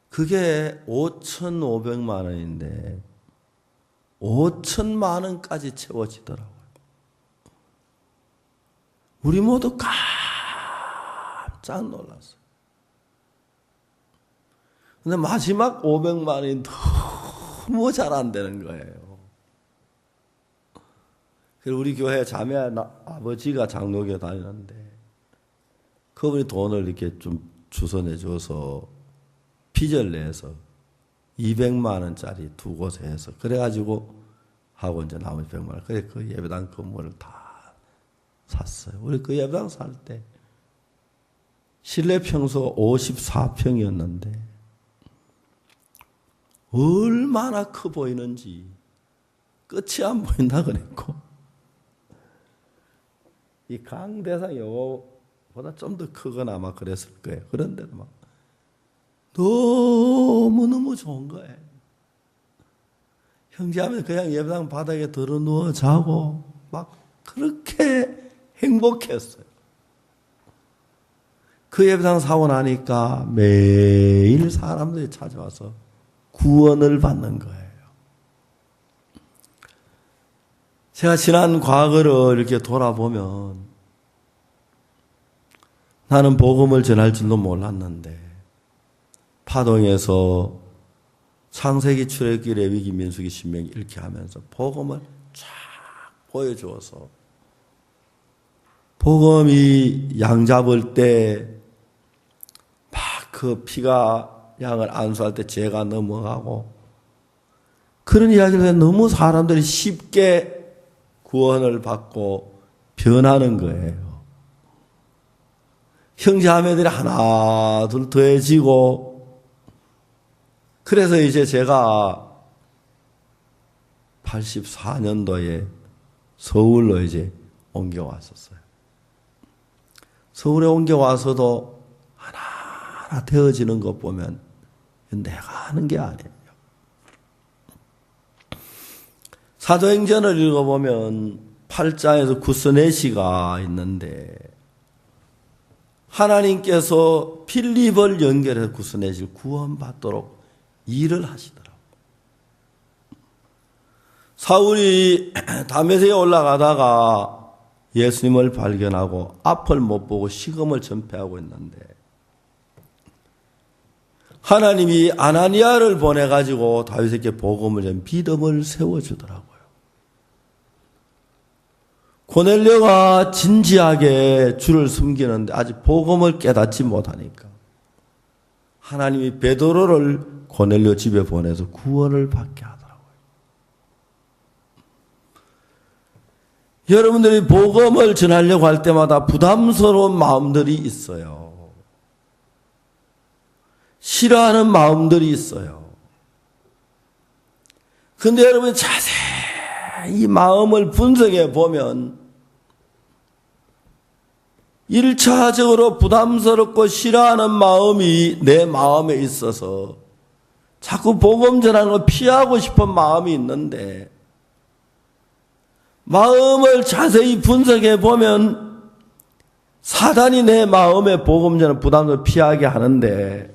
그게 5,500만 원인데 5천만 원까지 채워지더라고요. 우리 모두 깜짝 놀랐어요. 근데 마지막 500만 원이 너무 잘 안 되는 거예요. 그리고 우리 교회 자매 아버지가 장로교 다니는데 그분이 돈을 이렇게 좀 주선해 줘서 빚을 내서 200만 원짜리 두 곳에 해서 그래가지고 하고 이제 나머지 100만 원. 그래 그 예배당 건물을 다 샀어요. 우리 그 예배당 살 때 실내 평수가 54평이었는데 얼마나 커 보이는지 끝이 안 보인다 그랬고 이 강대상 요거보다 좀 더 크거나 아마 그랬을 거예요. 그런데도 막 너무너무 좋은 거예요. 형제하면 그냥 예배당 바닥에 들어 누워 자고 막 그렇게 행복했어요. 그 예배당 사고 나니까 매일 사람들이 찾아와서 구원을 받는 거예요. 제가 지난 과거를 이렇게 돌아보면 나는 복음을 전할 줄도 몰랐는데 파동에서 창세기, 출애굽기, 레위기, 민수기, 신명기 이렇게 하면서 복음을 쫙 보여주어서 복음이 양 잡을 때 막 그 피가 양을 안수할 때 죄가 넘어가고 그런 이야기를 해 너무 사람들이 쉽게 구원을 받고 변하는 거예요. 형제자매들이 하나 둘 더해지고 그래서 이제 제가 84년도에 서울로 이제 옮겨왔었어요. 서울에 옮겨와서도 하나하나 되어지는 것 보면 내가 하는 게 아니에요. 사도행전을 읽어보면 8장에서 구스네시가 있는데 하나님께서 필립을 연결해서 구스네시를 구원받도록 일을 하시더라고요. 사울이 다메섹에 올라가다가 예수님을 발견하고 앞을 못 보고 식음을 전폐하고 있는데 하나님이 아나니아를 보내가지고 다윗에게 복음을 전 믿음을 세워주더라고요. 고넬료가 진지하게 주를 숨기는데 아직 복음을 깨닫지 못하니까 하나님이 베드로를 고넬료 집에 보내서 구원을 받게 하더라고요. 여러분들이 복음을 전하려고 할 때마다 부담스러운 마음들이 있어요. 싫어하는 마음들이 있어요. 근데 여러분 자세히 마음을 분석해 보면 1차적으로 부담스럽고 싫어하는 마음이 내 마음에 있어서 자꾸 복음 전하는 걸 피하고 싶은 마음이 있는데 마음을 자세히 분석해 보면 사단이 내 마음에 복음 전하는 부담을 피하게 하는데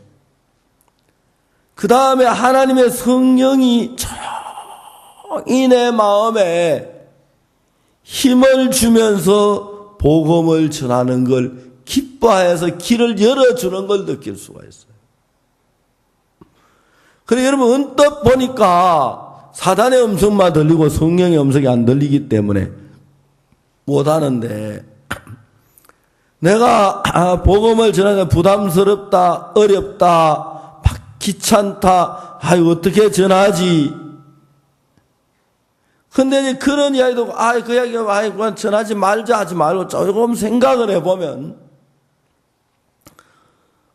그 다음에 하나님의 성령이 조용히 내 마음에 힘을 주면서 복음을 전하는 걸 기뻐해서 길을 열어주는 걸 느낄 수가 있어요. 그래 여러분 언뜻 보니까 사단의 음성만 들리고 성령의 음성이 안 들리기 때문에 못하는데 내가 복음을 전하는 부담스럽다, 어렵다, 귀찮다, 어떻게 전하지? 근데 이제 그런 이야기도, 그 이야기, 그냥 전하지 말자 하지 말고 조금 생각을 해보면,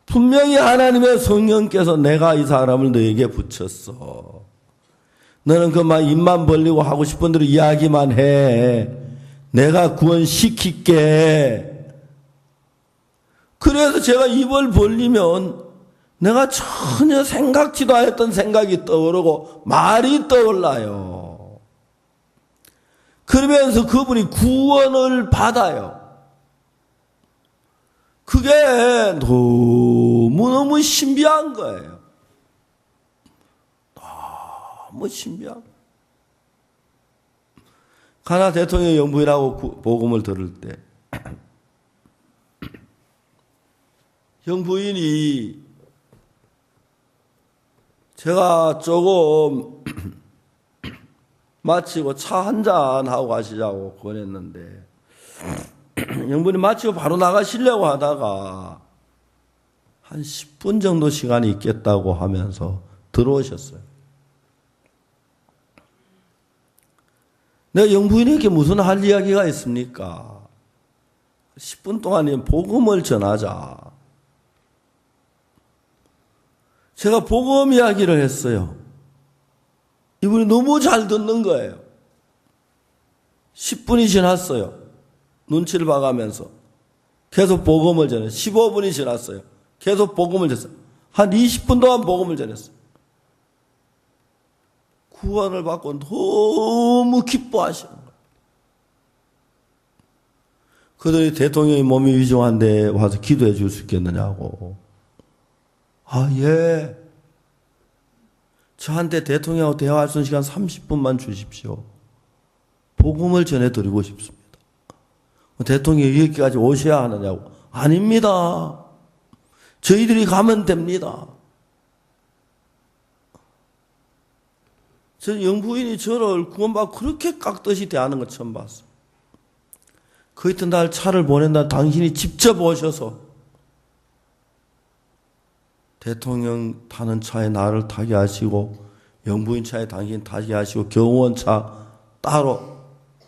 분명히 하나님의 성령께서 내가 이 사람을 너에게 붙였어. 너는 그만 입만 벌리고 하고 싶은 대로 이야기만 해. 내가 구원시킬게. 그래서 제가 입을 벌리면, 내가 전혀 생각지도 않았던 생각이 떠오르고 말이 떠올라요. 그러면서 그분이 구원을 받아요. 그게 너무너무 신비한 거예요. 너무 신비한 거예요. 가나 대통령 영부인하고 복음을 들을 때 영부인이 제가 조금 마치고 차 한잔 하고 가시자고 권했는데 영분이 마치고 바로 나가시려고 하다가 한 10분 정도 시간이 있겠다고 하면서 들어오셨어요. 내가 영부인에게 무슨 할 이야기가 있습니까? 10분 동안 복음을 전하자. 제가 복음 이야기를 했어요. 이분이 너무 잘 듣는 거예요. 10분이 지났어요. 눈치를 봐가면서 계속 복음을 전했어요. 15분이 지났어요. 계속 복음을 전했어요. 한 20분 동안 복음을 전했어요. 구원을 받고 너무 기뻐하시는 거예요. 그들이 대통령이 몸이 위중한데 와서 기도해 줄 수 있겠느냐고. 예. 저한테 대통령하고 대화할 수 있는 시간 30분만 주십시오. 복음을 전해드리고 싶습니다. 대통령이 여기까지 오셔야 하느냐고. 아닙니다. 저희들이 가면 됩니다. 저 영부인이 저를 구원받고 그렇게 깍듯이 대하는 거 처음 봤어. 그 이튿날 차를 보낸다. 당신이 직접 오셔서 대통령 타는 차에 나를 타게 하시고 영부인 차에 당신 타게 하시고 경호원차 따로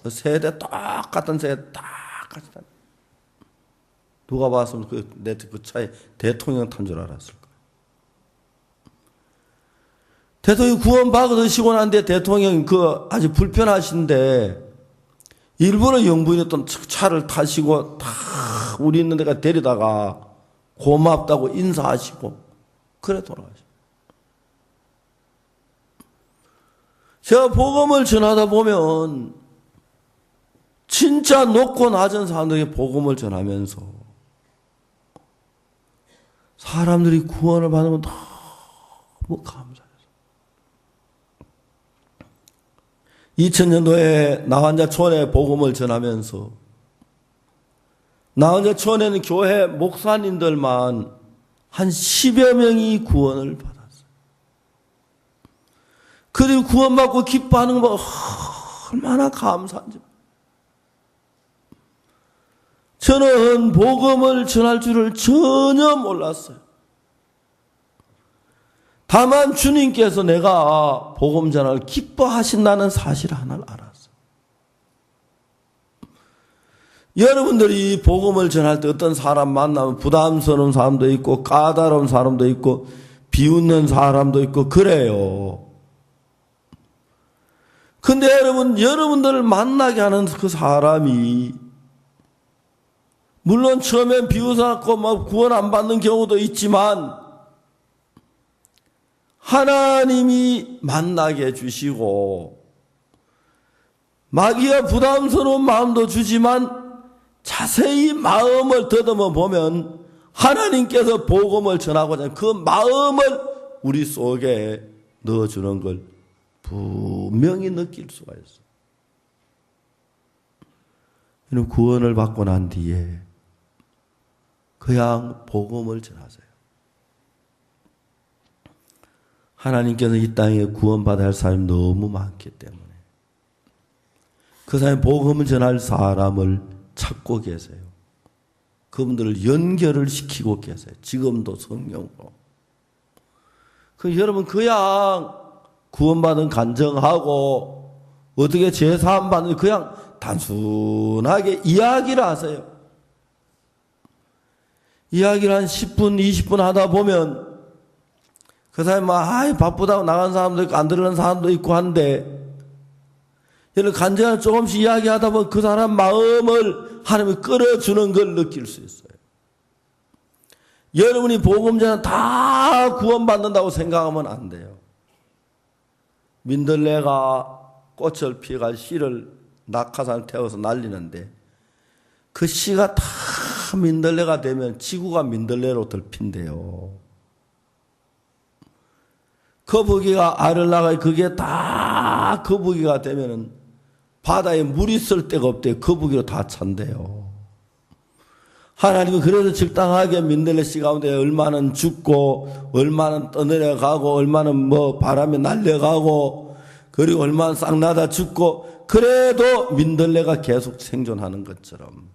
세대 똑같은 세대 똑같이 타. 누가 봤으면 그 차에 대통령 탄 줄 알았을 거야. 대통령 구원 받으시고 난데 대통령 아주 불편하신데 일부러 영부인이 또 차를 타시고 다 우리 있는 데가 데리다가 고맙다고 인사하시고 그래 돌아가시고. 제가 복음을 전하다 보면 진짜 높고 낮은 사람들에게 복음을 전하면서 사람들이 구원을 받으면 너무 감사해요. 2000년도에 나환자촌에 복음을 전하면서 나환자촌에는 교회 목사님들만 한 10여 명이 구원을 받았어요. 그들이 구원받고 기뻐하는 거 얼마나 감사한지. 저는 복음을 전할 줄을 전혀 몰랐어요. 다만 주님께서 내가 복음 전할 기뻐하신다는 사실 하나를 알았어요. 여러분들이 복음을 전할 때 어떤 사람 만나면 부담스러운 사람도 있고 까다로운 사람도 있고 비웃는 사람도 있고 그래요. 근데 여러분들을 만나게 하는 그 사람이 물론 처음엔 비웃어갖고 막 구원 안 받는 경우도 있지만 하나님이 만나게 해주시고 마귀가 부담스러운 마음도 주지만 자세히 마음을 더듬어 보면 하나님께서 복음을 전하고자 하는 그 마음을 우리 속에 넣어주는 걸 분명히 느낄 수가 있어요. 구원을 받고 난 뒤에 그냥 복음을 전하세요. 하나님께서 이 땅에 구원받아야 할 사람이 너무 많기 때문에 그 사람이 복음을 전할 사람을 찾고 계세요. 그분들을 연결을 시키고 계세요. 지금도 성령으로. 여러분 그냥 구원받은 간증하고 어떻게 제사함 받는 그냥 단순하게 이야기를 하세요. 이야기를 한 10분, 20분 하다 보면 그 사람이 막 바쁘다고 나간 사람도 있고 안 들으는 사람도 있고 한데 여러분 간절히 조금씩 이야기하다 보면 그 사람 마음을 하나님이 끌어주는 걸 느낄 수 있어요. 여러분이 복음 전에 다 구원받는다고 생각하면 안 돼요. 민들레가 꽃을 피가 씨를 낙하산을 태워서 날리는데 그 씨가 다 민들레가 되면 지구가 민들레로 덮인대요. 거북이가 알을 나가 그게 다 거북이가 되면은 바다에 물이 있을 데가 없대요. 거북이로 다 찬대요. 하나님은 그래서 적당하게 민들레 씨 가운데 얼마는 죽고 얼마는 떠내려가고 얼마는 바람에 날려가고 그리고 얼마는 쌍나다 죽고 그래도 민들레가 계속 생존하는 것처럼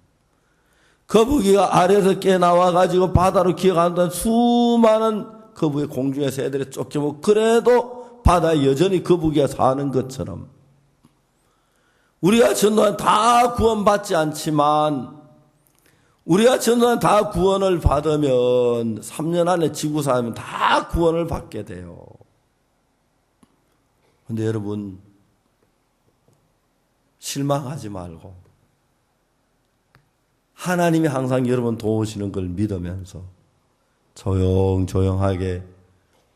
거북이가 아래에서 깨나와가지고 바다로 기어가는 수많은 거북이 공중의 새들이 쫓겨오고 그래도 바다에 여전히 거북이가 사는 것처럼 우리가 전도한 다 구원받지 않지만 우리가 전도한 다 구원을 받으면 3년 안에 지구 살면 다 구원을 받게 돼요. 그런데 여러분 실망하지 말고 하나님이 항상 여러분 도우시는 걸 믿으면서 조용조용하게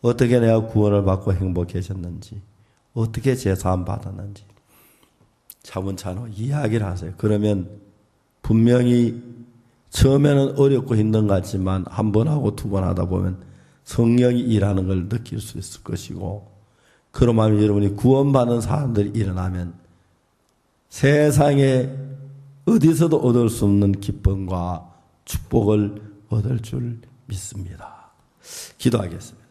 어떻게 내가 구원을 받고 행복해졌는지 어떻게 제사함 받았는지 차분차분 이야기를 하세요. 그러면 분명히 처음에는 어렵고 힘든 것 같지만 한 번 하고 두 번 하다 보면 성령이 일하는 걸 느낄 수 있을 것이고 그러면 여러분이 구원받는 사람들이 일어나면 세상에 어디서도 얻을 수 없는 기쁨과 축복을 얻을 줄 믿습니다. 기도하겠습니다.